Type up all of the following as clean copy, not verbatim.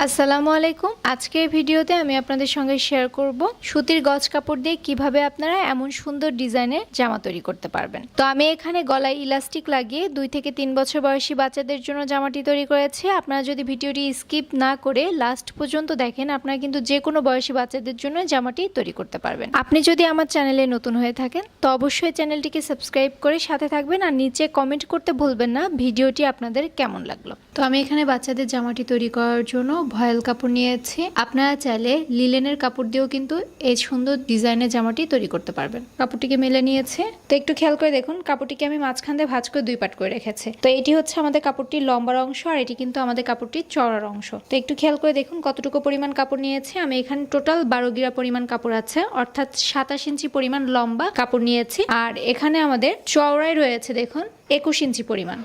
আসসালামু আলাইকুম। আজকের ভিডিওতে আমি আপনাদের সঙ্গে শেয়ার করব সুতির গজ কাপড় দিয়ে কিভাবে আপনারা এমন সুন্দর ডিজাইনের জামা তৈরি করতে পারবেন। তো আমি এখানে গলায় ইলাস্টিক লাগিয়ে 2 থেকে 3 বছর বয়সী বাচ্চাদের জন্য জামাটি তৈরি করেছি। আপনারা যদি ভিডিওটি স্কিপ না করে লাস্ট পর্যন্ত দেখেন, আপনারা কিন্তু যে কোনো বয়সী বাচ্চাদের জন্য জামাটি তৈরি করতে পারবেন। আপনি যদি আমার চ্যানেলে নতুন হয়ে থাকেন তো অবশ্যই চ্যানেলটিকে সাবস্ক্রাইব করে সাথে থাকবেন, আর নিচে কমেন্ট করতে ভুলবেন না ভিডিওটি আপনাদের কেমন লাগলো। তো আমি এখানে বাচ্চাদের জামাটি তৈরি করার জন্য ভয়েল কাপড় নিয়েছি। আপনারা চাইলে লিলেনের কাপড় দিয়েও কিন্তু এই সুন্দর ডিজাইনের জামাটি তৈরি করতে পারবেন। কাপড়টিকে মেলে নিয়েছে। তো একটু খেয়াল করে দেখুন, কাপড়টিকে আমি মাঝখান দিয়ে ভাঁজ করে 2 পার্ট করে রেখেছি। তো এটি হচ্ছে আমাদের কাপড়টির লম্বার অংশ, আর এটি কিন্তু আমাদের কাপড়টির চওড়ার অংশ। তো একটু খেয়াল করে দেখুন কতটুকু পরিমাণ কাপড় নিয়েছি। আমি এখানে টোটাল 12 গিরা পরিমাণ কাপড় আছে, অর্থাৎ 27 ইঞ্চি পরিমাণ লম্বা কাপড় নিয়েছি। আর এখানে আমাদের চওড়ায় রয়েছে দেখুন 21 ইঞ্চি পরিমাণ,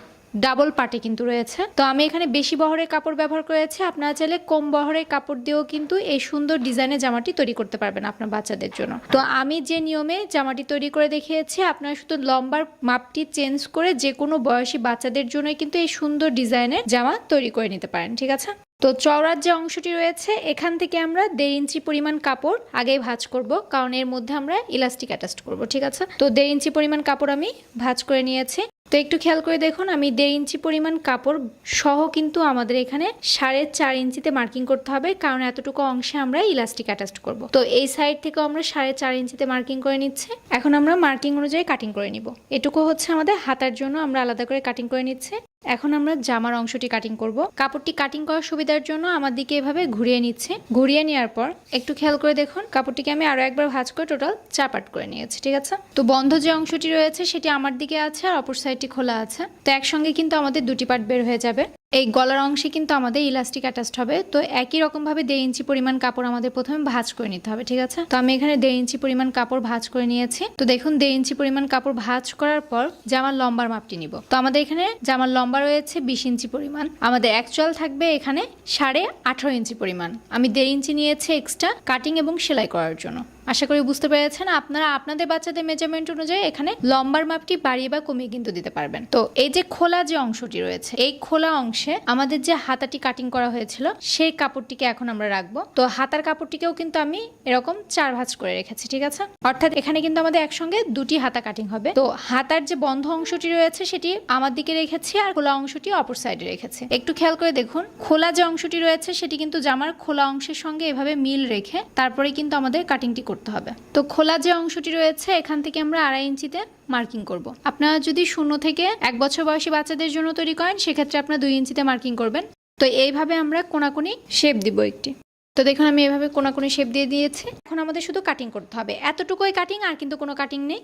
ডাবল পার্টে কিন্তু রয়েছে। তো আমি এখানে বেশি বহরের কাপড় ব্যবহার করেছি। আপনারা চাইলে কম বহরের কাপড় দিয়েও কিন্তু এই সুন্দর ডিজাইনের জামাটি তৈরি করতে পারবেন আপনার বাচ্চাদের জন্য। তো আমি যে নিয়মে জামাটি তৈরি করে দেখিয়েছি, আপনারা শুধু লম্বার মাপটি চেঞ্জ করে যে কোনো বয়সী বাচ্চাদের জন্যই কিন্তু এই সুন্দর ডিজাইনের জামা তৈরি করে নিতে পারেন, ঠিক আছে। তো চওড়ার যে অংশটি রয়েছে এখান থেকে আমরা 1.5 ইঞ্চি পরিমাণ কাপড় আগেই ভাঁজ করব, কারণ এর মধ্যে আমরা ইলাস্টিক অ্যাটাচ করব, ঠিক আছে। তো 1.5 ইঞ্চি পরিমাণ কাপড় আমি ভাঁজ করে নিয়েছি। তো একটু খেয়াল করে দেখুন, আমি 1.5 ইঞ্চি পরিমাণ কাপড় সহ কিন্তু আমাদের এখানে 4.5 ইঞ্চিতে মার্কিং করতে হবে, কারণ এতটুকু অংশে আমরা ইলাস্টিক অ্যাটাচ করব। তো এই সাইড থেকে আমরা 4.5 ইঞ্চিতে মার্কিং করে নিচ্ছি। এখন আমরা মার্কিং অনুযায়ী কাটিং করে নিব। এটুকু হচ্ছে আমাদের হাতার জন্য আমরা আলাদা করে কাটিং করে নিচ্ছি। এখন আমরা জামার অংশটি কাটিং করব। কাপড়টি কাটিং করার সুবিধার জন্য আমার দিকে এভাবে ঘুরিয়ে নিচ্ছি। ঘুরিয়ে নেওয়ার পর একটু খেয়াল করে দেখুন, কাপড়টিকে আমি আরো একবার ভাঁজ করে টোটাল 4 পার্ট করে নিয়েছি, ঠিক আছে। তো বন্ধ যে অংশটি রয়েছে সেটি আমার দিকে আছে, আর অপর সাইডটি খোলা আছে। তো একসঙ্গে কিন্তু আমাদের 2টি পার্ট বের হয়ে যাবে। এই গলার অংশে কিন্তু আমাদের ইলাস্টিক অ্যাটাচড হবে। তো একই রকম ভাবে 1.5 ইঞ্চি পরিমাণ কাপড় আমাদের প্রথমে ভাঁজ করে নিতে হবে, ঠিক আছে। তো আমি এখানে 1.5 ইঞ্চি পরিমাণ কাপড় ভাঁজ করে নিয়েছি। তো দেখুন 1.5 ইঞ্চি পরিমাণ কাপড় ভাঁজ করার পর জামার লম্বার মাপটি নিব। তো আমাদের এখানে জামার লম্বা রয়েছে 20 ইঞ্চি পরিমাণ। আমাদের অ্যাকচুয়াল থাকবে এখানে 18.5 ইঞ্চি পরিমাণ। আমি 1.5 ইঞ্চি নিয়েছি এক্সট্রা কাটিং এবং সেলাই করার জন্য। আশা করি বুঝতে পেরেছেন। আপনারা আপনাদের বাচ্চাদের মেজারমেন্ট অনুযায়ী এখানে লম্বার মাপটি বাড়িয়ে বা কমিয়ে কিন্তু দিতে পারবেন। তো এই যে খোলা যে অংশটি রয়েছে, এই খোলা অংশে আমাদের যে হাতাটি কাটিং করা হয়েছিল সেই কাপড়টিকে এখন আমরা রাখবো। তো হাতার কাপড়টিকেও কিন্তু আমি এরকম 4 ভাঁজ করে রেখেছি, ঠিক আছে। অর্থাৎ এখানে কিন্তু আমাদের একসঙ্গে 2টি হাতা কাটিং হবে। তো হাতার যে বন্ধ অংশটি রয়েছে সেটি আমার দিকে রেখেছি, আর খোলা অংশটি অপর সাইডে রেখেছি। একটু খেয়াল করে দেখুন, খোলা যে অংশটি রয়েছে সেটি কিন্তু জামার খোলা অংশের সঙ্গে এভাবে মিল রেখে তারপরে কিন্তু আমাদের কাটিংটি করতে হবে। তো খোলা যে অংশটি রয়েছে এখান থেকে আমরা 2.5 ইঞ্চিতে মার্কিং করব। আপনারা যদি 0 থেকে 1 বছর বয়সী বাচ্চাদের জন্য তৈরি করেন সেক্ষেত্রে আপনারা 2 ইঞ্চিতে মার্কিং করবেন। তো এইভাবে আমরা কোনাকুনি শেপ দিব একটি। তো দেখুন আমি এভাবে কোনাকুনি শেপ দিয়ে দিয়েছি। এখন আমাদের শুধু কাটিং করতে হবে, এতটুকুই কাটিং, আর কিন্তু কোনো কাটিং নেই।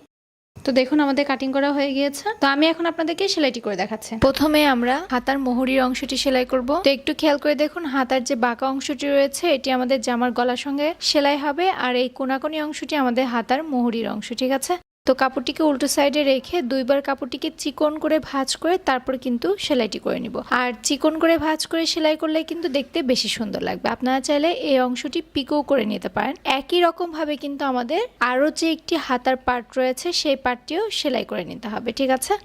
তো দেখুন আমাদের কাটিং করা হয়ে গিয়েছে। তো আমি এখন আপনাদেরকে সেলাইটি করে দেখাচ্ছি। প্রথমে আমরা হাতার মোহরির অংশটি সেলাই করব। তো একটু খেয়াল করে দেখুন, হাতার যে বাঁকা অংশটি রয়েছে এটি আমাদের জামার গলার সঙ্গে সেলাই হবে, আর এই কোনাকুনি অংশটি আমাদের হাতার মোহরির অংশ, ঠিক আছে। তো কাপড়টিকে উল্টো সাইডে রেখে 2 বার কাপড়টিকে চিকন করে ভাঁজ করে তারপর কিন্তু সেলাইটি করে নিব। আর চিকন করে ভাঁজ করে সেলাই করলে কিন্তু দেখতে বেশি সুন্দর লাগবে। আপনারা চাইলে এই অংশটি পিকো করে নিতে পারেন। একই রকম ভাবে কিন্তু আমাদের আরো যে একটি হাতার পার্ট রয়েছে সেই পার্টটিও সেলাই করে নিতে হবে, ঠিক আছে।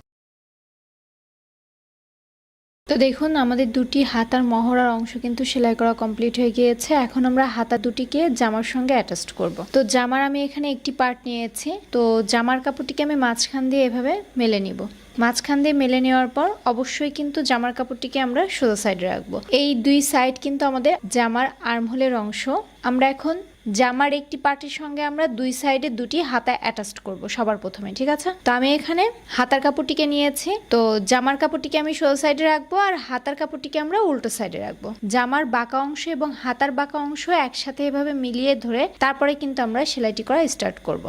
তো দেখুন আমাদের 2টি হাতার মহড়ার অংশ কিন্তু সেলাই করা কমপ্লিট হয়ে গিয়েছে। এখন আমরা হাতা দুটিকে জামার সঙ্গে অ্যাটাচ করব। তো জামার আমি এখানে একটি পার্ট নিয়েছি। তো জামার কাপড়টিকে আমি মাঝখান দিয়ে এভাবে মেলে নিব। মাঝখান দিয়ে মেলে নেওয়ার পর অবশ্যই কিন্তু জামার কাপড়টিকে আমরা সোজা সাইডে রাখবো। এই 2 সাইড কিন্তু আমাদের জামার আর্মহোলের অংশ। আমরা এখন জামার একটি পার্টের সঙ্গে আমরা 2 সাইডে 2টি হাতা অ্যাটাচ করব সবার প্রথমে, ঠিক আছে। তো আমি এখানে হাতার কাপড়টিকে নিয়েছি। তো জামার কাপড়টিকে আমি সোজা সাইডে রাখবো, আর হাতার কাপড়টিকে আমরা উল্টো সাইডে রাখবো। জামার বাঁকা অংশ এবং হাতার বাঁকা অংশ একসাথে এভাবে মিলিয়ে ধরে তারপরে কিন্তু আমরা সেলাইটি করা স্টার্ট করব।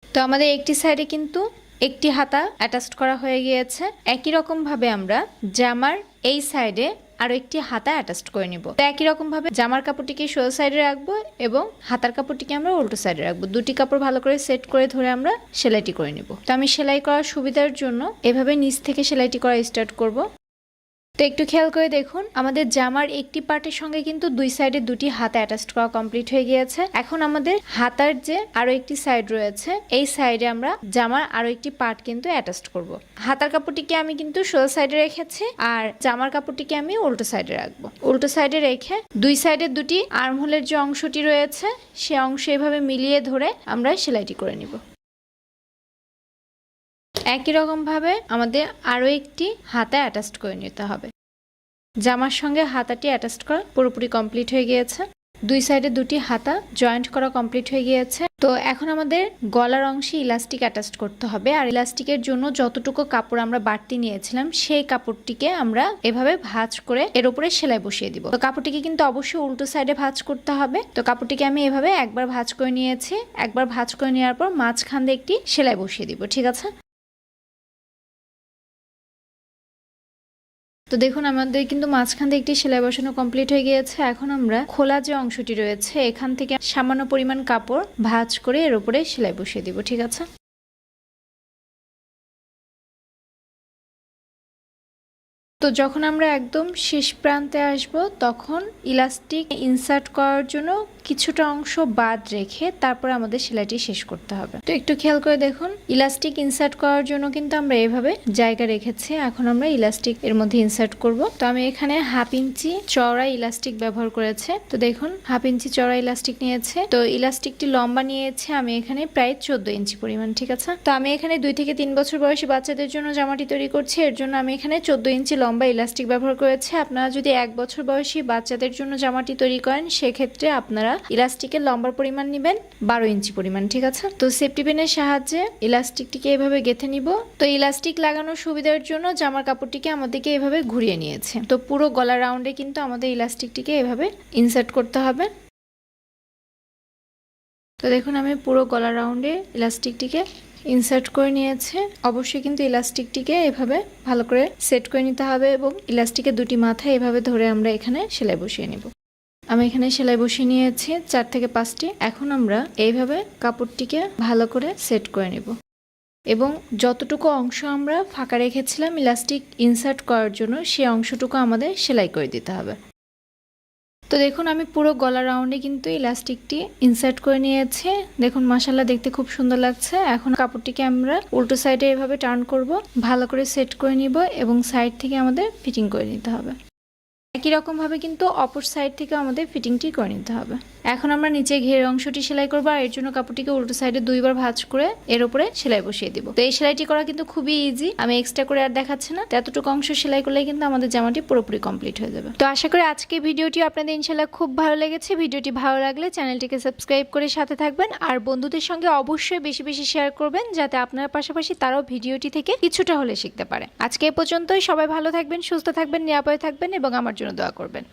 তো আমাদের একটি সাইডে কিন্তু একটি হাতা অ্যাটাচ করা হয়ে গিয়েছে। একই রকম ভাবে আমরা জামার এই সাইডে আরো একটি হাতা অ্যাটাচ করে নিব। তো একই রকম ভাবে জামার কাপড়টিকে সোজা সাইডে রাখবো এবং হাতার কাপড়টিকে আমরা উল্টো সাইডে রাখবো। 2টি কাপড় ভালো করে সেট করে ধরে আমরা সেলাইটি করে নিব। তো আমি সেলাই করার সুবিধার জন্য এভাবে নিচ থেকে সেলাইটি করা স্টার্ট করব। তো তো একটু খেয়াল করে দেখুন আমাদের জামার একটি পার্টের সঙ্গে কিন্তু দুই সাইডে দুটি হাতা অ্যাটাচ করা কমপ্লিট হয়ে গিয়েছে। এখন আমাদের হাতার যে আরো একটি সাইড রয়েছে এই সাইডে আমরা জামার আরো একটি পার্ট কিন্তু অ্যাটাচ করব। হাতার কাপড়টিকে আমি কিন্তু সোজা সাইডে রেখেছি আর জামার কাপড়টিকে আমি উল্টো সাইডে রাখবো। উল্টো সাইডে রেখে দুই সাইডে দুটি আর্মহোলের যে অংশটি রয়েছে সে অংশ এভাবে মিলিয়ে ধরে আমরা সেলাইটি করে নিব। একই রকম ভাবে আমাদের আরো একটি হাতা অ্যাটাচ করে নিতে হবে। জামার সঙ্গে হাতাটি অ্যাটাচ করা পুরোপুরি কমপ্লিট হয়ে গিয়েছে। দুই সাইডে দুটি হাতা জয়েন্ট করা কমপ্লিট হয়ে গিয়েছে। তো এখন আমাদের গলার অংশে ইলাস্টিক অ্যাটাচ করতে হবে। আর ইলাস্টিকের জন্য যতটুকু কাপড় আমরা বাড়তি নিয়েছিলাম সেই কাপড়টিকে আমরা এভাবে ভাঁজ করে এর উপরে সেলাই বসিয়ে দিব। তো কাপড়টিকে কিন্তু অবশ্যই উল্টো সাইডে ভাঁজ করতে হবে। তো কাপড়টিকে আমি এভাবে একবার ভাঁজ করে নিয়েছি। একবার ভাঁজ করে নেওয়ার পর মাঝখান দিয়ে একটি সেলাই বসিয়ে দিব। ঠিক আছে। তো দেখুন আমাদের কিন্তু মাঝখান দিয়ে একটি সেলাই বসানো কমপ্লিট হয়ে গিয়েছে। এখন আমরা খোলা যে অংশটি রয়েছে এখান থেকে সামান্য পরিমাণ কাপড় ভাঁজ করে এর উপরে সেলাই বসিয়ে দিব। ঠিক আছে। তো যখন আমরা একদম শেষ প্রান্তে আসব তখন ইলাস্টিক ইনসার্ট করার জন্য কিছুটা অংশ বাদ রেখে তারপর আমাদের সেলাইটি শেষ করতে হবে। তো একটু খেয়াল করে দেখুন ইলাস্টিক ইনসার্ট করার জন্য কিন্তু আমরা এভাবে জায়গা রেখেছি। এখন আমরা ইলাস্টিক এর মধ্যে ইনসার্ট করব। তো আমি এখানে 1/2 ইঞ্চি চওড়া ইলাস্টিক ব্যবহার করেছে। তো দেখুন 1/2 ইঞ্চি চওড়া ইলাস্টিক নিয়েছে। তো ইলাস্টিকটি লম্বা নিয়েছে আমি এখানে প্রায় 14 ইঞ্চি পরিমাণ। ঠিক আছে। তো আমি এখানে 2 থেকে 3 বছর বয়সী বাচ্চাদের জন্য জামাটি তৈরি করছি। এর জন্য আমি এখানে 14 ইঞ্চি লম্বা ইলাস্টিক ব্যবহার করেছি। আপনারা যদি 1 বছর বয়সী বাচ্চাদের জন্য জামাটি তৈরি করেন সেক্ষেত্রে আপনারা ইলাস্টিকের লম্বার পরিমাণ নেবেন 12 ইঞ্চি পরিমাণ। ঠিক আছে। তো সেফটি পিনের সাহায্যে ইলাস্টিকটিকে এভাবে গেঁথে নিব। তো ইলাস্টিক লাগানোর সুবিধার জন্য জামার কাপড়টিকে আমাদেরকে এভাবে ঘুরিয়ে নিয়েছে। তো পুরো গলা রাউন্ডে কিন্তু আমাদের ইলাস্টিকটিকে এভাবে ইনসার্ট করতে হবে। তো দেখুন আমি পুরো গলা রাউন্ডে ইলাস্টিকটিকে ইনসার্ট করে নিয়েছে। অবশ্যই কিন্তু ইলাস্টিকটিকে এভাবে ভালো করে সেট করে নিতে হবে এবং ইলাস্টিকের দুটি মাথা এভাবে ধরে আমরা এখানে সেলাই বসিয়ে নিব। আমি এখানে সেলাই বসিয়ে নিয়েছি 4 থেকে 5টি। এখন আমরা এইভাবে কাপড়টিকে ভালো করে সেট করে নেব এবং যতটুকু অংশ আমরা ফাঁকা রেখেছিলাম ইলাস্টিক ইনসার্ট করার জন্য সেই অংশটুকু আমাদের সেলাই করে দিতে হবে। তো দেখুন আমি পুরো গলা রাউন্ডে কিন্তু ইলাস্টিকটি ইনসার্ট করে নিয়েছি। দেখুন মাশাআল্লাহ দেখতে খুব সুন্দর লাগছে। এখন কাপড়টিকে আমরা উল্টো সাইডে এভাবে টার্ন করব, ভালো করে সেট করে নিব এবং সাইড থেকে আমাদের ফিটিং করে নিতে হবে। একই রকম ভাবে কিন্তু অপর সাইড থেকে আমাদের ফিটিংটি করে নিতে হবে। এখন আমরা নিচে ঘের অংশটি সেলাই করব আর এর জন্য কাপড়টিকে উল্টো সাইডে 2 বার ভাঁজ করে এর উপরে সেলাই বসিয়ে দিব। তো এই সেলাইটি করা কিন্তু খুবই ইজি। আমি এক্সট্রা করে আর দেখাচ্ছি না। এতটুকু অংশ সেলাই করলেই কিন্তু আমাদের জামাটি পুরোপুরি কমপ্লিট হয়ে যাবে। তো আশা করি আজকে ভিডিওটি আপনাদের ইনশাআল্লাহ খুব ভালো লেগেছে। ভিডিওটি ভালো লাগলে চ্যানেলটিকে সাবস্ক্রাইব করে সাথে থাকবেন আর বন্ধুদের সঙ্গে অবশ্যই বেশি বেশি শেয়ার করবেন যাতে আপনার পাশাপাশি তারাও ভিডিওটি থেকে কিছুটা হলে শিখতে পারে। আজকে এ পর্যন্তই। সবাই ভালো থাকবেন, সুস্থ থাকবেন, নিরাপদে থাকবেন এবং আমার জন্য দোয়া করবেন।